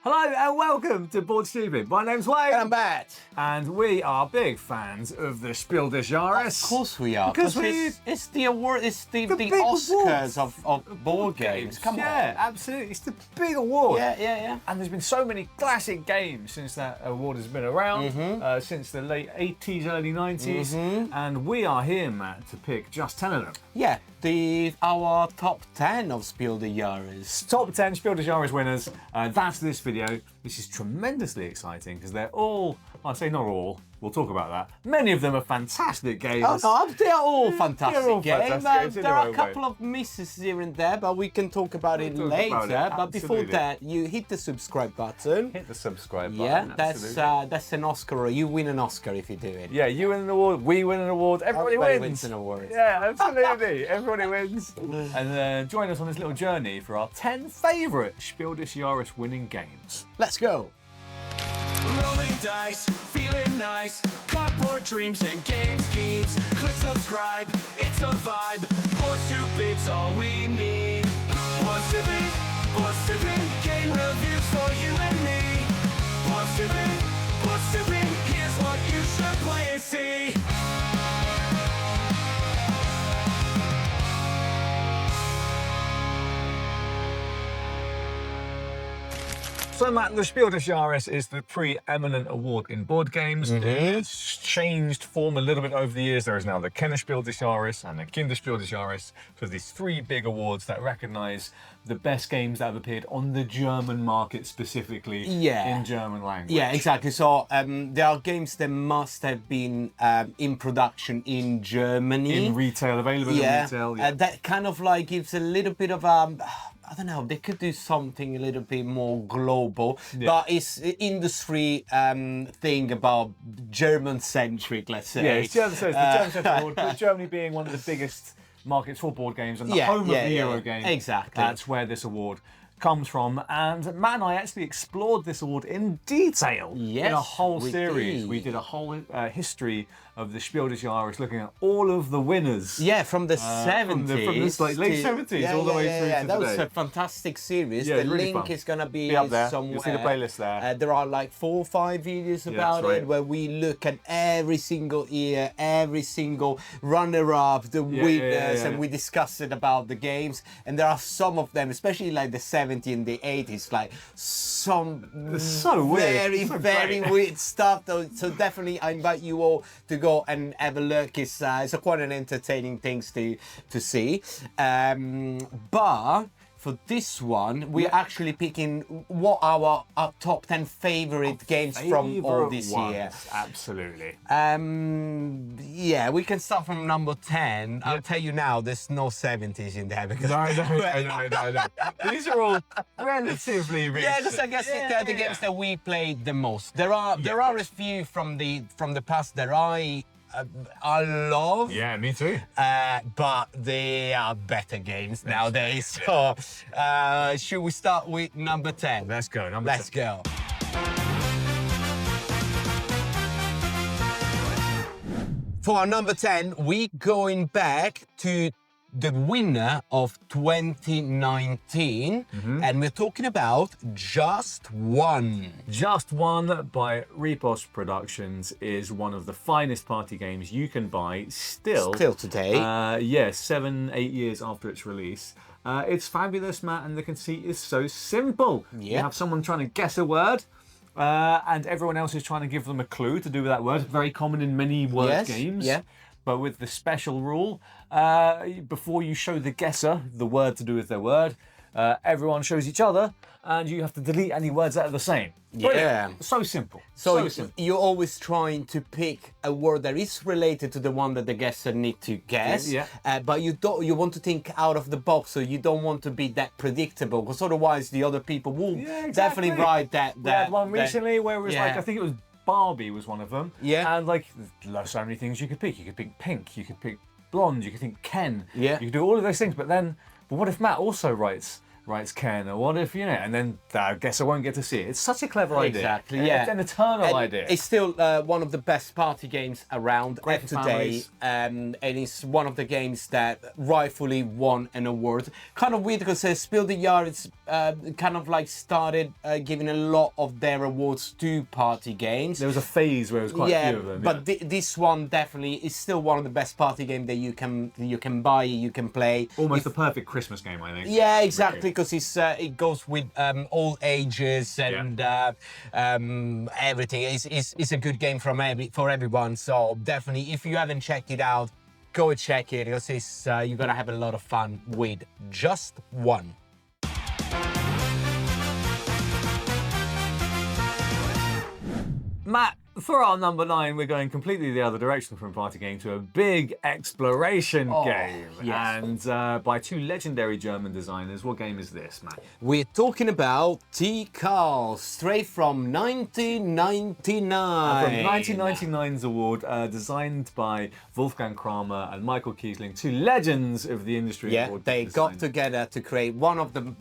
Hello and welcome to Board Stupid. My name's Wayne. And I'm Matt. And we are big fans of the Spiel des Jahres. Of course we are. Because it's the award, it's the big Oscars awards of board games. Come on. Yeah, absolutely. It's the big award. Yeah. And there's been so many classic games since that award has been around, since the late 80s, early 90s. And we are here, Matt, to pick just 10 of them. Yeah, our top 10 of Spiel des Jahres. Top 10 Spiel des Jahres winners. That's this video. This is tremendously exciting because they're all, I say not all, we'll talk about that. Many of them are fantastic games. Oh, no, they are all fantastic games. Fantastic There are a couple of misses here and there, but we can talk about it later. But before that, you hit the subscribe button. Hit the subscribe button. Yeah, that's an Oscar. You win an Oscar if you do it. Yeah, you win an award, we win an award, everybody wins an award. Yeah, absolutely. Everybody wins. And join us on this little journey for our 10 favourite Spiel des Jahres winning games. Let's go. Rolling dice, feeling nice. Cardboard dreams and game schemes. Click subscribe, it's a vibe. Board Stupid's all we need. Board Stupid, game reviews for you and me. Board Stupid, here's what you should play and see. So Matt, the Spiel des Jahres is the preeminent award in board games. It's changed form a little bit over the years. There is now the Kennerspiel des Jahres and the Kinderspiel des Jahres. So these three big awards that recognise the best games that have appeared on the German market specifically in German language. Yeah, exactly. So there are games that must have been in production in Germany. In retail, available in retail. Yeah. That kind of like gives a little bit of I don't know, they could do something a little bit more global, but it's an industry thing about German-centric, let's say. Yeah, it's the German-centric award, but Germany being one of the biggest markets for board games and the home of the Euro game. Exactly. That's where this award comes from. And Matt and I actually explored this award in detail in a whole series. We did a whole history of the Spiel des Jahres, looking at all of the winners. Yeah, from the 70s. From the late 70s all the way through to that today. Was a fantastic series. Yeah, the really link fun. is going to be up there. somewhere. You'll see the playlist there. There are like 4 or 5 videos about it where we look at every single year, every single runner-up, the winners, and we discuss it about the games. And there are some of them, especially like the 70s and the 80s, like some very weird stuff. So definitely I invite you all to go and have a look. It's quite an entertaining things to see. But for this one, we're actually picking what our top 10 favorite games from all this year. Absolutely. Yeah, we can start from number 10. I'll tell you now, there's no 70s in there because I know. These are all relatively recent. Yeah, because I guess they're the games that we played the most. There are a few from the past that I love. Yeah, me too. But they are better games nowadays. So, should we start with number 10? Let's go. Let's go. For our number 10, we're going back to the winner of 2019, and we're talking about Just One. Just One by Repos Productions is one of the finest party games you can buy still today. 7-8 years after its release. It's fabulous, Matt, and the conceit is so simple. You have someone trying to guess a word, and everyone else is trying to give them a clue to do with that word. Very common in many word games. Yeah. But with the special rule, before you show the guesser the word to do with their word, everyone shows each other, and you have to delete any words that are the same. Brilliant. So simple. So simple. You're always trying to pick a word that is related to the one that the guesser need to guess. But you want to think out of the box, so you don't want to be that predictable, because otherwise the other people will definitely write that. We had one recently where it was like, I think it was Barbie was one of them. Yeah. And like, there's so many things you could pick. You could pick pink, you could pick blonde, you could think Ken. Yeah. You could do all of those things, but what if Matt also writes writes Ken, or what if, and then I guess I won't get to see it. It's such a clever idea. Exactly, yeah. It's an eternal idea. It's still one of the best party games around today, and it's one of the games that rightfully won an award. Kind of weird because Spiel the Jahres kind of like started giving a lot of their awards to party games. There was a phase where it was quite a few of them. But this one definitely is still one of the best party games that you can buy, you can play. Almost the perfect Christmas game, I think. Yeah, exactly, because it goes with all ages and everything. It's a good game for everyone. So definitely, if you haven't checked it out, go check it, because you're gonna have a lot of fun with just one. Matt, for our number 9, we're going completely the other direction from party game to a big exploration game. Yes. And by 2 legendary German designers. What game is this, Matt? We're talking about Tikal, straight from 1999. From 1999's award, designed by Wolfgang Kramer and Michael Kiesling, 2 legends of the industry. Yeah, they got together to create one of the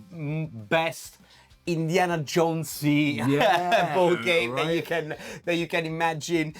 best Indiana Jonesy board game that you can imagine.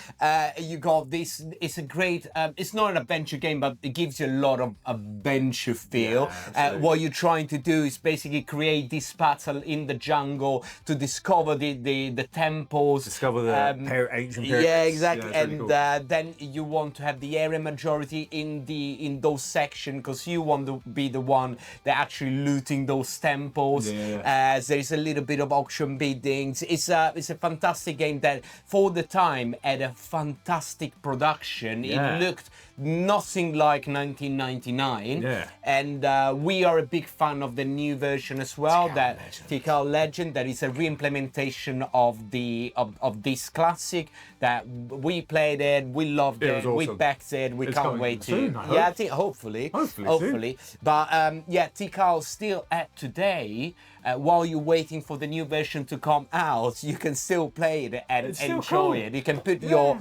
You got this. It's a great. It's not an adventure game, but it gives you a lot of adventure feel. What you're trying to do is basically create this battle in the jungle to discover the temples, discover the ancient pyramids. Yeah, exactly. Yeah, and really cool. Then you want to have the area majority in those sections, because you want to be the one that actually looting those temples. There's a little bit of auction biddings. It's a fantastic game that for the time had a fantastic production. It looked nothing like 1999. And we are a big fan of the new version as well. Tikal Legend, that is a re-implementation of this classic that we played it, we loved it, awesome. we backed it, we can't wait soon, to. I think hopefully. Soon. But Tikal still at today. While you're waiting for the new version to come out, you can still play it and enjoy it. You can put your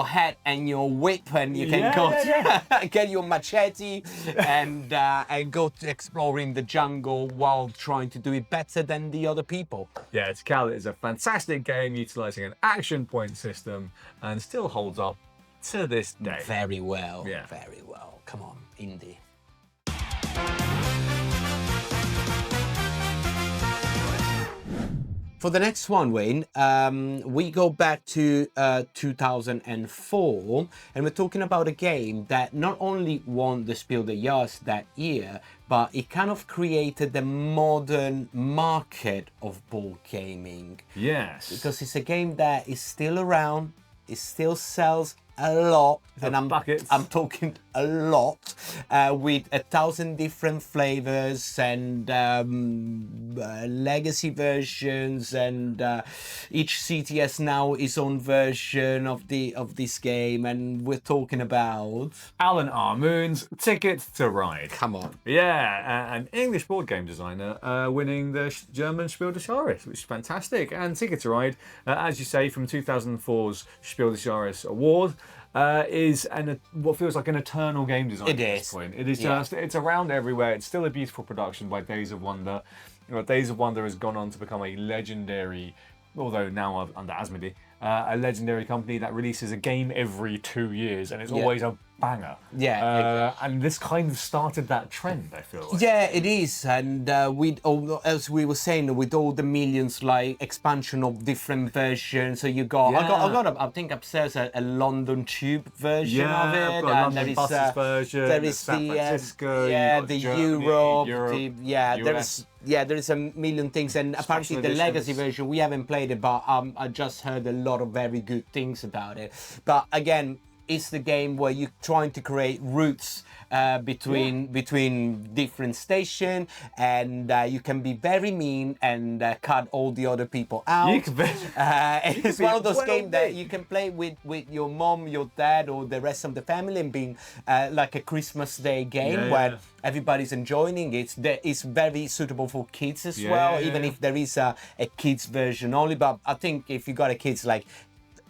hat and your whip, and you can go get your machete and go to exploring the jungle while trying to do it better than the other people. Yeah, Tikal is a fantastic game utilizing an action point system and still holds up to this day. Very well. Yeah. Very well. Come on, indie. For the next one, Wayne, we go back to 2004, and we're talking about a game that not only won the Spiel des Jahres that year, but it kind of created the modern market of board gaming. Yes. Because it's a game that is still around, it still sells a lot, and I'm talking a lot, with 1,000 different flavors and legacy versions, and each city has now its own version of this game, and we're talking about Alan R. Moon's Ticket to Ride. Come on. Yeah, an English board game designer winning the German Spiel des Jahres, which is fantastic. And Ticket to Ride, as you say, from 2004's Spiel des Jahres award, is what feels like an eternal game design at this point. It is just, it's around everywhere. It's still a beautiful production by Days of Wonder. Days of Wonder has gone on to become a legendary, although now under Asmodee, a legendary company that releases a game every 2 years, and it's always a banger. And this kind of started that trend, I feel like. Yeah, it is. And as we were saying, with all the millions like expansion of different versions, so you got I think upstairs a London Tube version of it, and there is buses version, there is San Francisco, the Germany, Europe, US. there is a million things, and apparently the legacy version, we haven't played it, but I just heard a lot of very good things about it. But again, it's the game where you're trying to create routes between different stations, and you can be very mean and cut all the other people out. It's one of those games that you can play with your mom, your dad, or the rest of the family, and being like a Christmas Day game where everybody's enjoying it. It's very suitable for kids as well, even if there is a kids version only. But I think if you got a kids like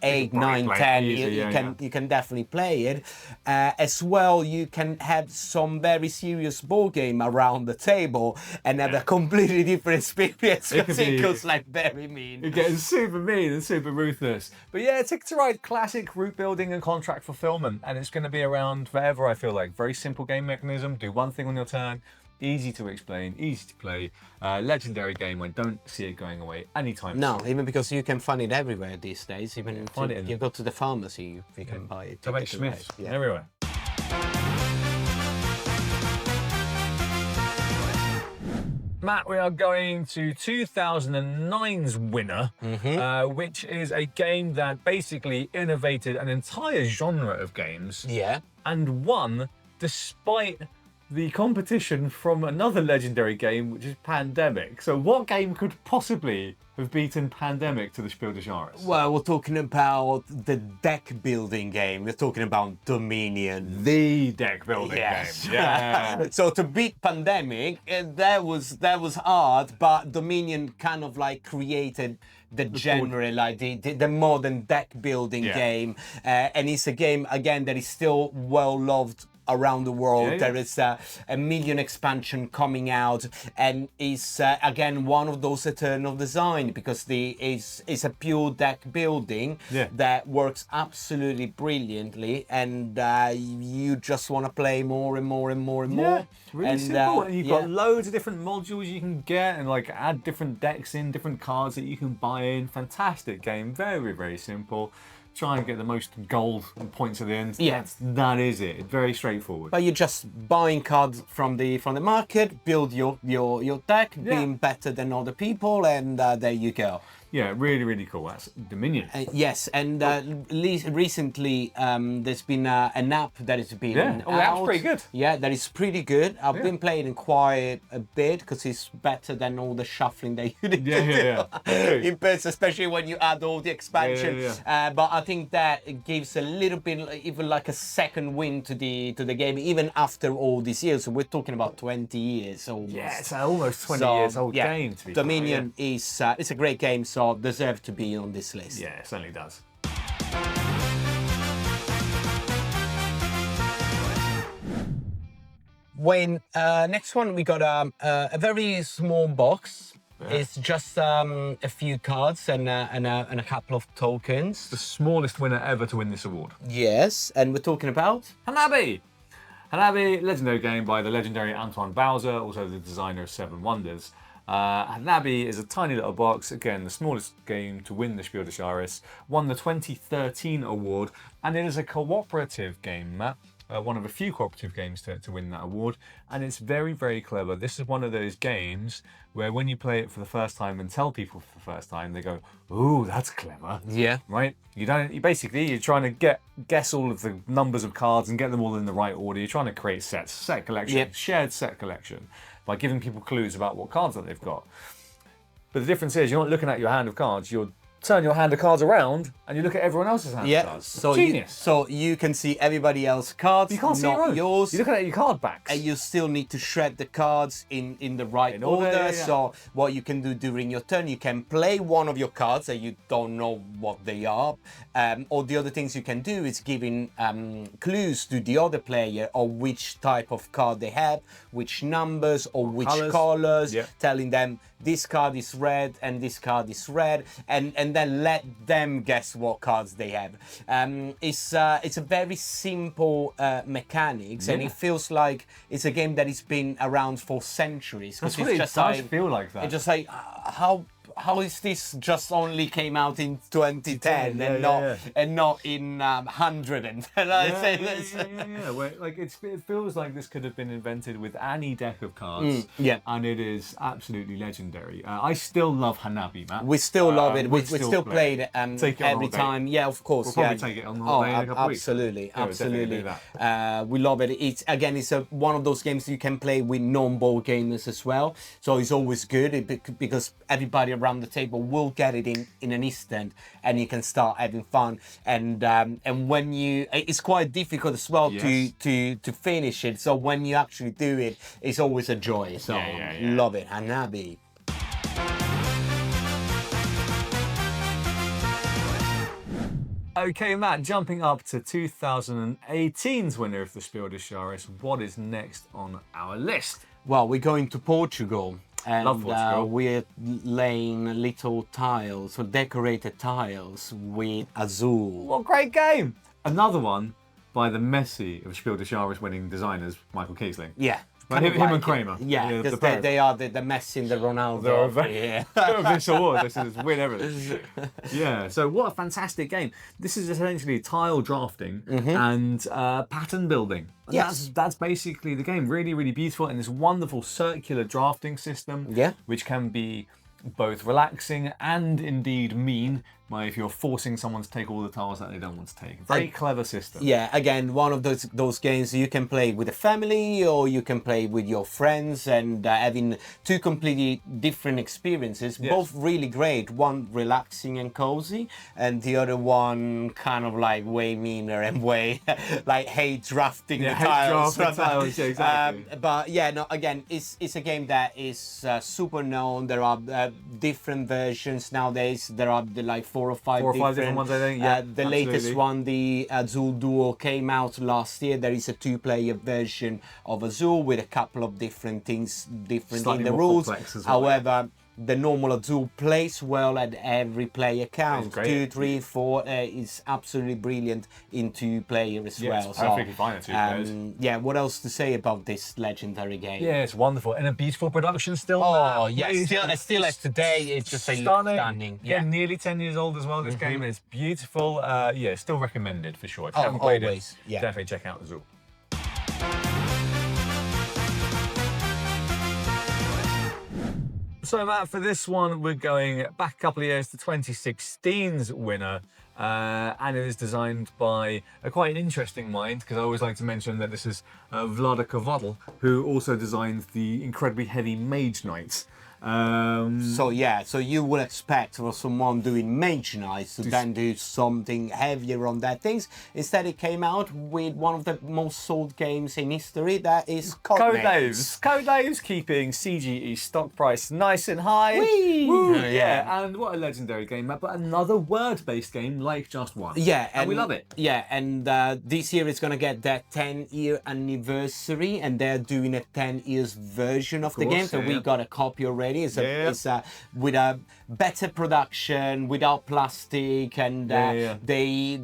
8, probably 9, play it 10, easy, you can definitely play it. As well, you can have some very serious board game around the table and have a completely different experience because it goes like very mean. It gets super mean and super ruthless. But yeah, Ticket to Ride, classic route building and contract fulfillment, and it's going to be around forever, I feel like. Very simple game mechanism, do one thing on your turn, easy to explain, easy to play, legendary game. I don't see it going away anytime soon. Even because you can find it everywhere these days. Even if you go to the pharmacy, you can buy it. Ticket to Ride, everywhere. Matt, we are going to 2009's winner, which is a game that basically innovated an entire genre of games. Yeah. And won despite the competition from another legendary game, which is Pandemic. So what game could possibly have beaten Pandemic to the Spiel des Jahres? Well, we're talking about the deck building game. We're talking about Dominion. The deck building game. Yeah. So to beat Pandemic, that was hard, but Dominion kind of like created the genre, like the modern deck building game, and it's a game again that is still well loved around the world. There is a million expansion coming out, and is again one of those eternal design because it's a pure deck building that works absolutely brilliantly, and you just want to play more and more and more and more. Really simple. And you've got loads of different modules you can get and like add different decks in, different cards that you can buy in. Fantastic game, very, very simple. Try and get the most gold and points at the end. That is it. Very straightforward. But you're just buying cards from the market, build your deck, being better than other people, and there you go. Yeah, really, really cool. That's Dominion. Yes, and recently there's been an app that has been out. That's pretty good. Yeah, that is pretty good. I've been playing it quite a bit because it's better than all the shuffling that you need to do in person, especially when you add all the expansion. But I think that it gives a little bit, even like a second win to the game, even after all these years. So we're talking about 20 years almost. Yeah, it's almost 20 years old game. To be Dominion is it's a great game. So deserve to be on this list. Yeah, it certainly does. When next one we got a very small box. It's just a few cards and a couple of tokens. The smallest winner ever to win this award. Yes, and we're talking about Hanabi. Hanabi, legendary game by the legendary Antoine Bowser, also the designer of Seven Wonders. Hanabi is a tiny little box, again the smallest game to win the Spiel des Jahres, won the 2013 award, and it is a cooperative game, Matt. One of a few cooperative games to win that award, and it's very, very clever. This is one of those games where when you play it for the first time and tell people for the first time, they go, "Ooh, that's clever." Yeah. Right? You're trying to guess all of the numbers of cards and get them all in the right order. You're trying to create sets, set collection, shared set collection, by giving people clues about what cards that they've got. But the difference is you're not looking at your hand of cards, you're turn your hand of cards around and you look at everyone else's hand of cards. So Genius. So you can see everybody else's cards, you can't see not yours. You're looking at your card backs. And you still need to shred the cards in the right order. So what you can do during your turn, you can play one of your cards that you don't know what they are. Or the other things you can do is giving clues to the other player of which type of card they have, which numbers or which colors, telling them this card is red and this card is red, and then let them guess what cards they have. It's a very simple mechanics, and it feels like it's a game that has been around for centuries. That's what it does feel like that. It's just like how is this just only came out in 2010 and not in 100 and Where, like it feels like this could have been invented with any deck of cards. And it is absolutely legendary. I still love Hanabi, Matt. We still love it. We still play it every time. Yeah, of course. We'll probably take it on holiday in a couple absolutely, weeks. Absolutely. We love it. It's one of those games you can play with non-board gamers as well. So it's always good because everybody around the table will get it in an instant, and you can start having fun. And when it's quite difficult as well to finish it. So when you actually do it, it's always a joy. So love it, Hanabi. Okay, Matt, jumping up to 2018's winner of the Spiel des Jahres, what is next on our list? Well, we're going to Portugal. And Love Portugal. we're laying little tiles, or decorated tiles with Azul. What a great game! Another one by the Messi of Spiel des Jahres winning designers, Michael Kiesling. Yeah. Him and Kramer. Yeah, because they are the Messi and the Ronaldo. This award, this is win everything. Yeah, so what a fantastic game. This is essentially tile drafting and pattern building. Yes. That's basically the game. Really, really beautiful, and this wonderful circular drafting system, which can be both relaxing and indeed mean if you're forcing someone to take all the tiles that they don't want to take. Very clever system. Yeah, again, one of those games you can play with a family or you can play with your friends, and having two completely different experiences, both really great. One relaxing and cozy, and the other one kind of like way meaner and way like hate drafting the tiles. Yeah, exactly. But yeah, no, again, it's a game that is super known. There are different versions nowadays. There are like four or five different ones, I think. Yeah, the latest one, the Azul Duo, came out last year. There is a 2-player version of Azul with a couple of different things in the rules. Well, however, the normal Azul plays well at every player count. 2, 3, 4 is absolutely brilliant in 2-player as well. It's perfectly fine at 2 players. Yeah, what else to say about this legendary game? Yeah, it's wonderful. And a beautiful production still. Oh, yeah. Still as today, it's just stunning. Yeah, nearly 10 years old as well, this game. It's beautiful. Yeah, still recommended for sure. If you haven't played it, definitely check out Azul. So Matt, for this one, we're going back a couple of years to 2016's winner. And it is designed by a quite an interesting mind, because I always like to mention that this is Vlada Kovatel, who also designed the incredibly heavy Mage Knights. So you would expect for someone doing Mage Knights to then do something heavier on that things. Instead, it came out with one of the most sold games in history, that is Codenames. Codenames keeping CGE stock price nice and high. Woo! Yeah, and what a legendary game, Matt. But another word-based game like Just One. Yeah, and we love it. Yeah, and this year it's gonna get that 10-year anniversary, and they're doing a 10 years version of the game. So we got a copy already. It's with a better production, without plastic, and they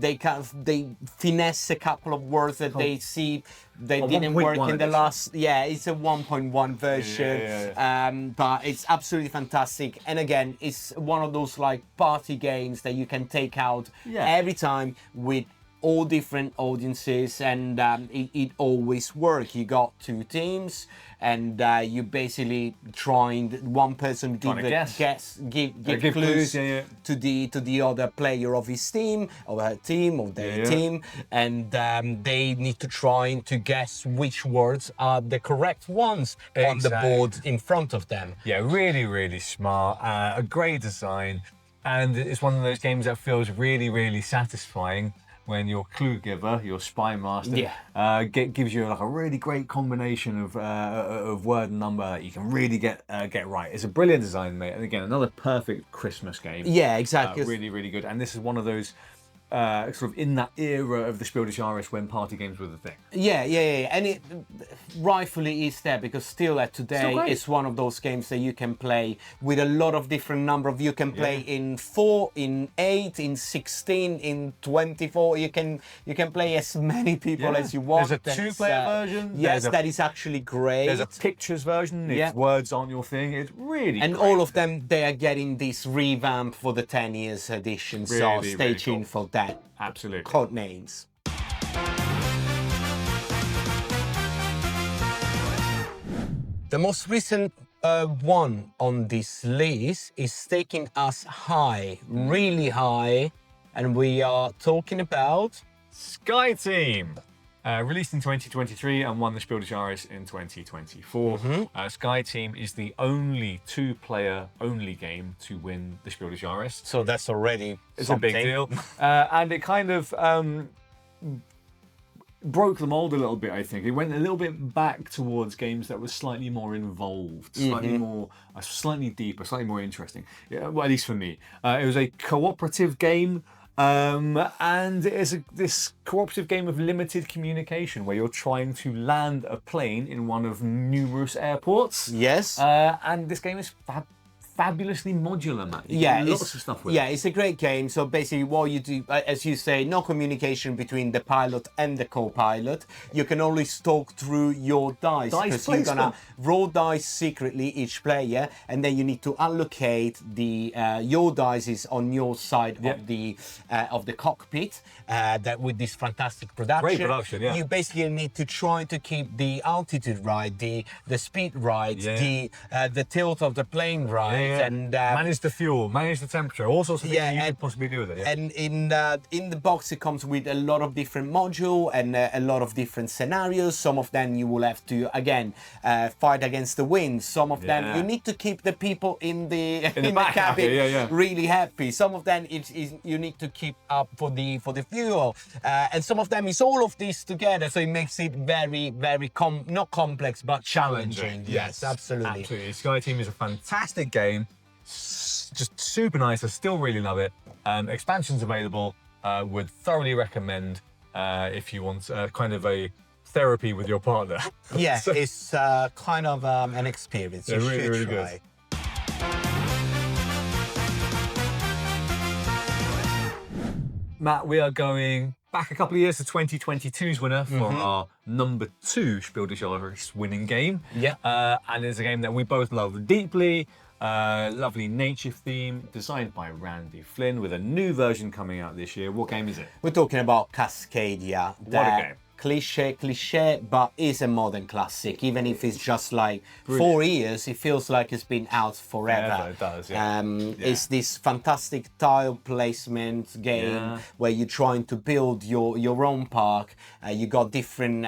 finesse a couple of words that they see they didn't work in the last. Yeah, it's a 1.1 version, but it's absolutely fantastic. And again, it's one of those like party games that you can take out every time with all different audiences, and it always works. You got 2 teams, and you basically trying one person give clues to the other player of his team or her team or their team, and they need to try to guess which words are the correct ones on the board in front of them. Yeah, really, really smart. A great design, and it's one of those games that feels really, really satisfying when your clue giver, your spy master, gives you like a really great combination of word and number that you can really get right. It's a brilliant design, mate. And again, another perfect Christmas game. Yeah, exactly. Really, really good. And this is one of those sort of in that era of the Spiel des Jahres when party games were the thing. Yeah. And it rightfully is there, because still today it's one of those games that you can play with a lot of different number of. You can play in 4, in 8, in 16, in 24. You can play as many people as you want. There's a 2-player version. Yes, that is actually great. There's a pictures version. If words aren't your thing, it's really and great. all of them, they are getting this revamp for the 10 years edition. Really, so stay really tuned for that. Absolutely. Codenames. The most recent one on this list is taking us high, really high, and we are talking about Sky Team. Released in 2023 and won the Spiel des Jahres in 2024. Sky Team is the only 2-player only game to win the Spiel des Jahres. So that's already It's a big deal. And it kind of broke the mold a little bit, I think. It went a little bit back towards games that were slightly more involved, slightly more, slightly deeper, slightly more interesting. Yeah, well, at least for me. It was a cooperative game. And it is this cooperative game of limited communication where you're trying to land a plane in one of numerous airports. Yes. And this game is fabulously modular, Matt. You Yeah, do lots of stuff with it. yeah, it's a great game. So basically, what you do, as you say, no communication between the pilot and the co-pilot. You can always talk through your dice because you're gonna roll dice secretly, each player, and then you need to allocate the your dice is on your side of the cockpit. That with this fantastic production. Great production, yeah. You basically need to try to keep the altitude right, the speed right, the tilt of the plane right. And manage the fuel, manage the temperature, all sorts of things you could possibly do with it. Yeah. And in the box, it comes with a lot of different modules and a lot of different scenarios. Some of them you will have to again fight against the wind. Some of them you need to keep the people in the cabin really happy. Some of them you need to keep up for the fuel, and some of them is all of this together. So it makes it very not complex but challenging. Yes, absolutely. Absolutely. Sky Team is a fantastic game. Just super nice. I still really love it. Expansions available. Would thoroughly recommend if you want kind of a therapy with your partner. Yeah, it's kind of an experience. You should really try. Good. Matt, we are going back a couple of years to 2022's winner for our number 2 Spiel des Jahres winning game. Yeah. And it's a game that we both love deeply. Lovely nature theme, designed by Randy Flynn, with a new version coming out this year. What game is it? We're talking about Cascadia. What a game. Cliche, but is a modern classic. Even if it's just like 4 years, it feels like it's been out forever. Yeah, it does, yeah. It's this fantastic tile placement game where you're trying to build your own park. You got different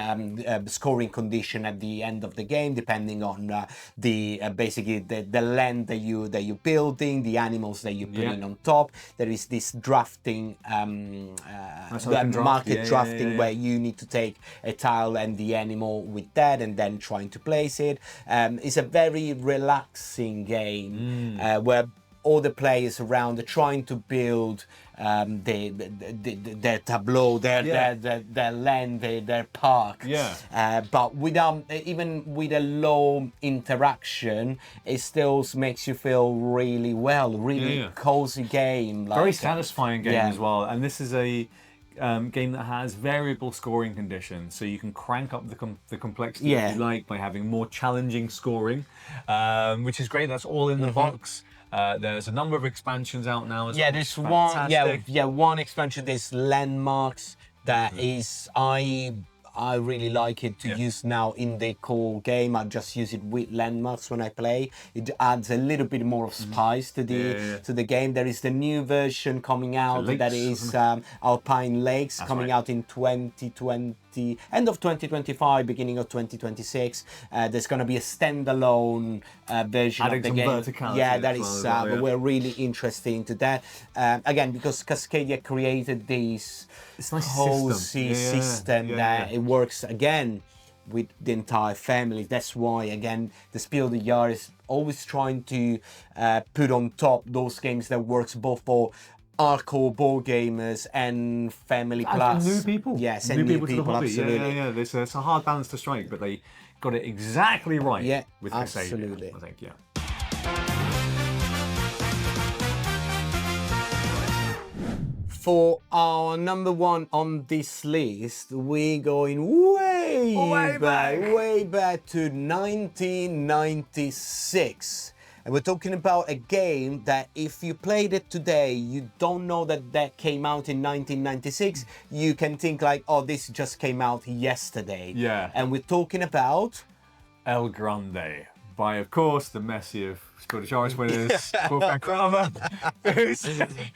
scoring condition at the end of the game, depending on basically the land that you're building, the animals that you're putting on top. There is this drafting, market drafting, where you need to take a tile and the animal with that and then trying to place it. It's a very relaxing game where all the players around are trying to build their tableau, their land, their park. But without, even with a low interaction, it still makes you feel really really cozy game. Like, very satisfying game as well. And this is a game that has variable scoring conditions, so you can crank up the complexity if you like by having more challenging scoring, which is great. That's all in the box. There's a number of expansions out now as well. There's one expansion. There's Landmarks that is I really like it to use now in the core game. I just use it with Landmarks when I play. It adds a little bit more of spice to the game. There is the new version coming out that is Alpine Lakes coming out in 2020, end of 2025, beginning of 2026. There's going to be a standalone version of the game. That is we're really interested into that. Again, because Cascadia created this cozy system that it works again with the entire family. That's why again the Spiel des Jahres is always trying to put on top those games that works both for hardcore board gamers and family plus. And new people. Yes, and new people, absolutely. Yeah. It's a hard balance to strike, but they got it exactly right with Cascadia, absolutely. I think, For our number 1 on this list, we're going way back to 1996. And we're talking about a game that if you played it today, you don't know that came out in 1996. You can think like, oh, this just came out yesterday. Yeah. And we're talking about El Grande, by, of course, the Messi of Spiel des Jahres winners, Wolfgang Kramer, who's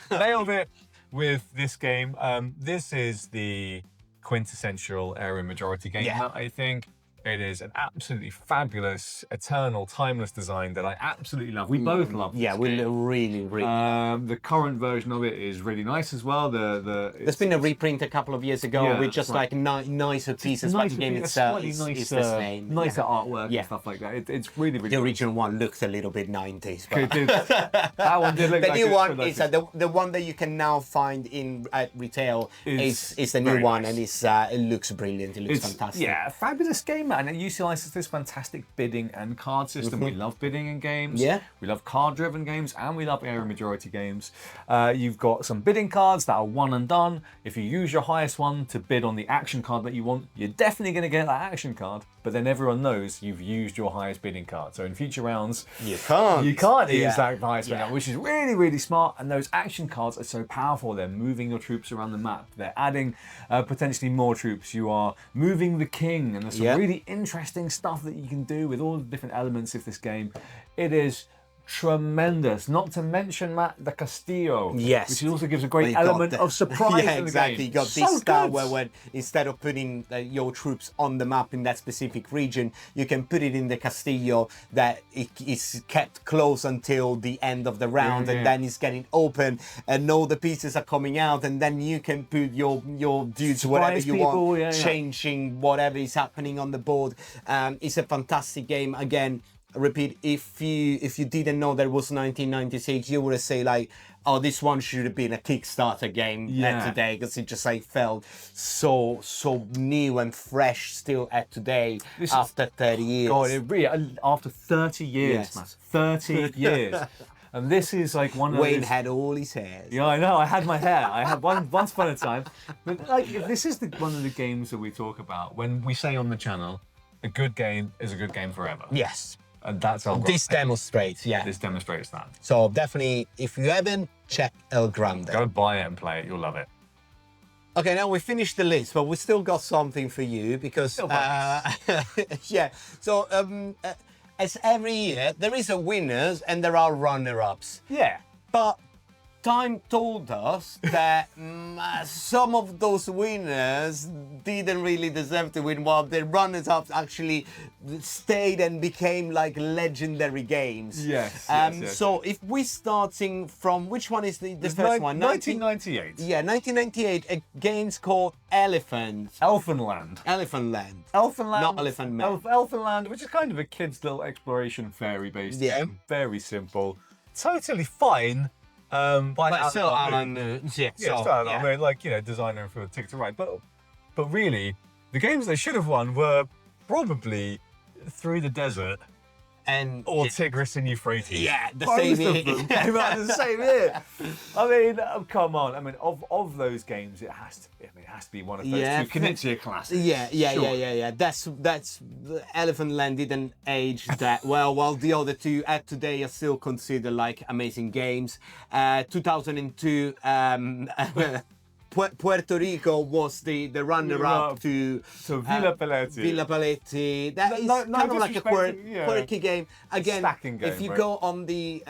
nailed it with this game. This is the quintessential area majority game, I think. It is an absolutely fabulous, eternal, timeless design that I absolutely love. We both love this Yeah, we game. really. The current version of it is really nice as well. There's been a reprint a couple of years ago with just like nicer pieces, but the game itself is the same. Nicer artwork and stuff like that. It's really, really The nice. original one looks a little bit 90s. But It did. That one did look the like new it one should like is it. the one that you can now find at retail is the new very one, nice. and it looks brilliant. It looks fantastic. Yeah, a fabulous game, and it utilises this fantastic bidding and card system. We love bidding in games. Yeah. We love card-driven games, and we love area majority games. You've got some bidding cards that are one and done. If you use your highest one to bid on the action card that you want, you're definitely going to get that action card. But then everyone knows you've used your highest bidding card. So in future rounds, You can't use that highest bidding card, which is really, really smart. And those action cards are so powerful. They're moving your troops around the map. They're adding potentially more troops. You are moving the king, and there's some really interesting stuff that you can do with all the different elements of this game. It is tremendous. Not to mention, Matt, the Castillo, which also gives a great element of surprise. Yeah, in the exactly. game. You got So this style good. where when instead of putting your troops on the map in that specific region, you can put it in the Castillo that it is kept close until the end of the round, and then it's getting open, and all the pieces are coming out, and then you can put your dudes whatever you want, changing whatever is happening on the board. It's a fantastic game. Again, repeat, if you didn't know that it was 1996, you would say like, oh, this one should have been a Kickstarter game today, because it just like felt so new and fresh still at today after 30 years. God, it really, after 30 years, Matt, 30 years. And this is like one of Wayne had all his hair. Yeah, I know. I had my hair. I had once upon a time. But like, this is one of the games that we talk about when we say on the channel, a good game is a good game forever. Yes. And that's our This demonstrates, This demonstrates that. So definitely, if you haven't, check El Grande. Go buy it and play it. You'll love it. Okay, now we finished the list, but we still got something for you because So as every year, there is a winners and there are runner-ups. Yeah. But time told us that some of those winners didn't really deserve to win, while the runners-up actually stayed and became like legendary games. Yes. So if we're starting from, which one is the first one? 1998. Yeah, 1998, a game's called Elfenland. Elfenland. Elfenland. Not Elephant Man. Elfenland, which is kind of a kid's little exploration fairy-based game. Very simple. Totally fine. But still, Alan, I mean, like, designer for Ticket to Ride. But really, the games they should have won were probably Through the Desert or Tigris and Euphrates. Yeah, the same year. Came out the same year. I mean, come on. I mean, of those games, it has to be one of those two Knizia classics. Yeah. That's Elephant didn't age that well, while the other two at today are still considered like amazing games. 2002. Puerto Rico was the runner-up to Villa Paletti. Villa Paletti. That is kind of like a quirky game. Again, if you go on the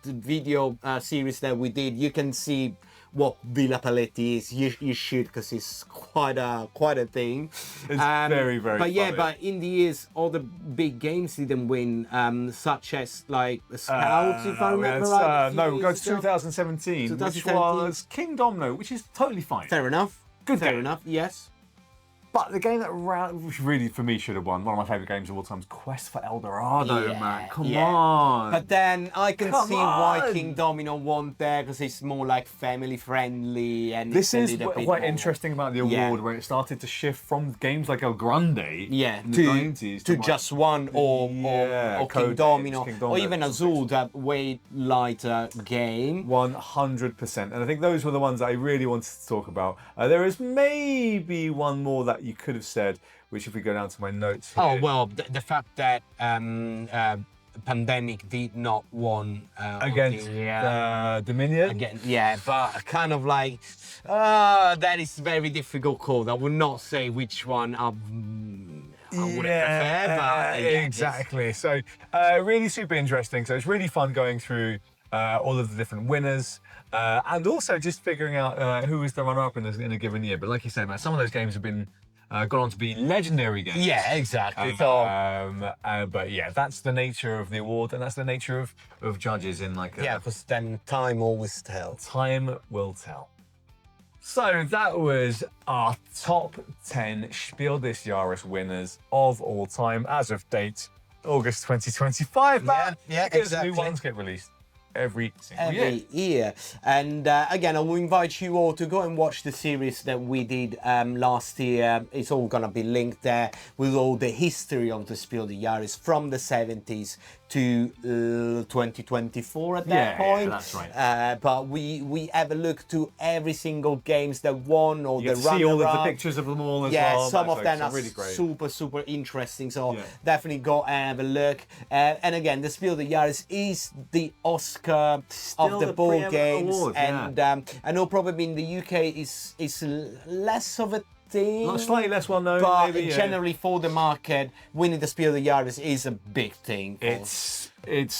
video series that we did, you can see what Villa Paletti is. You should, because it's quite a thing. It's very, very But funny. but in the years, all the big games didn't win, such as like Scouts, if I remember right. No, we go to 2017, which was King Domino, which is totally fine. Fair enough. Good Fair game. enough, yes. But the game that which really, for me, should have won, one of my favourite games of all time, is Quest for El Dorado, man. Come on. But then I can Come see why on. King Domino won there, because it's more like family friendly, and This it's is a little bit quite more- interesting about the award, where it started to shift from games like El Grande in the 90s to just one or King Domino, or even Azul, that way lighter game. 100%. And I think those were the ones that I really wanted to talk about. There is maybe one more that you could have said, which if we go down to my notes here. Oh, well, the fact that Pandemic did not won against Dominion. Again, but kind of like, that is very difficult call. I would not say which one I would prefer, but exactly. So really super interesting. So it's really fun going through all of the different winners, and also just figuring out who is the runner-up in a given year. But like you said, man, some of those games have been gone on to be legendary games. Yeah, exactly. But yeah, that's the nature of the award, and that's the nature of judges in like. Yeah, because then time always tells. Time will tell. So that was our top 10 Spiel des Jahres winners of all time as of date, August 2025. Yeah, because exactly. new ones get released every single year. And again, I will invite you all to go and watch the series that we did last year. It's all gonna be linked there with all the history of the Spiel des Jahres from the 70s to 2024 at that point. Yeah, that's right. But we have a look to every single games that won or You the get to see all of the runner-up. pictures of them all as Yeah, well. some That's of them like are really great. super interesting. So Yeah. definitely go and have a look. And again, the Spiel des Jahres is the Oscar of the the board preeminent games, award, and I know probably in the UK is less of a thing, Slightly less well known, but maybe, yeah. generally for the market, winning the Spiel des Jahres is a big thing. It's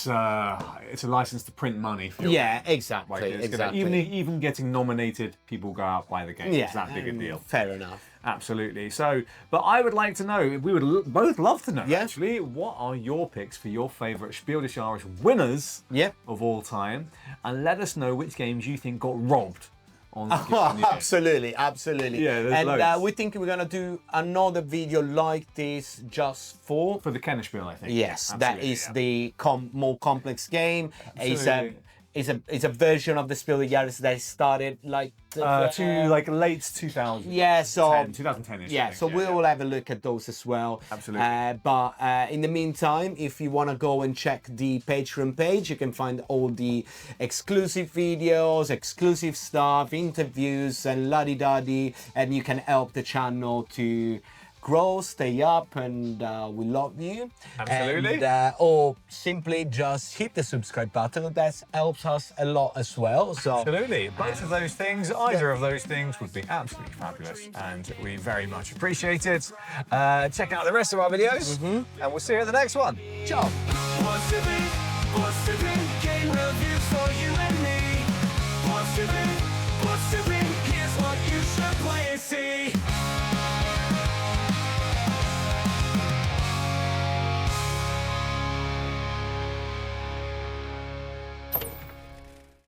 a license to print money. For your Yeah, game. exactly. Like, it's exactly. even getting nominated, people go out buy the game. yeah, It's that big a deal. Fair enough. Absolutely. So, but I would like to know, we would both love to know, Yeah. actually, what are your picks for your favourite Spiel des Jahres winners Yeah. of all time? And let us know which games you think got robbed on the year. Absolutely. Yeah, there's and loads. we think we're gonna do another video like this just for. For the Kenner Spiel, I think. Yes, that Absolutely, is yeah. the more complex game. Absolutely. It's a version of the Spiel des Jahres that started like to like late 2000s. yeah, so 2010-ish. yeah, so we'll have a look at those as well. Absolutely. But in the meantime, if you want to go and check the Patreon page, you can find all the exclusive videos, exclusive stuff, interviews, and la-di-da-di, and you can help the channel to grow, stay up, and we love you. Absolutely. And, or simply just hit the subscribe button. That helps us a lot as well. So Absolutely. Both of those things, either of those things would be absolutely fabulous, and we very much appreciate it. Check out the rest of our videos, and we'll see you at the next one. Ciao. What's it be?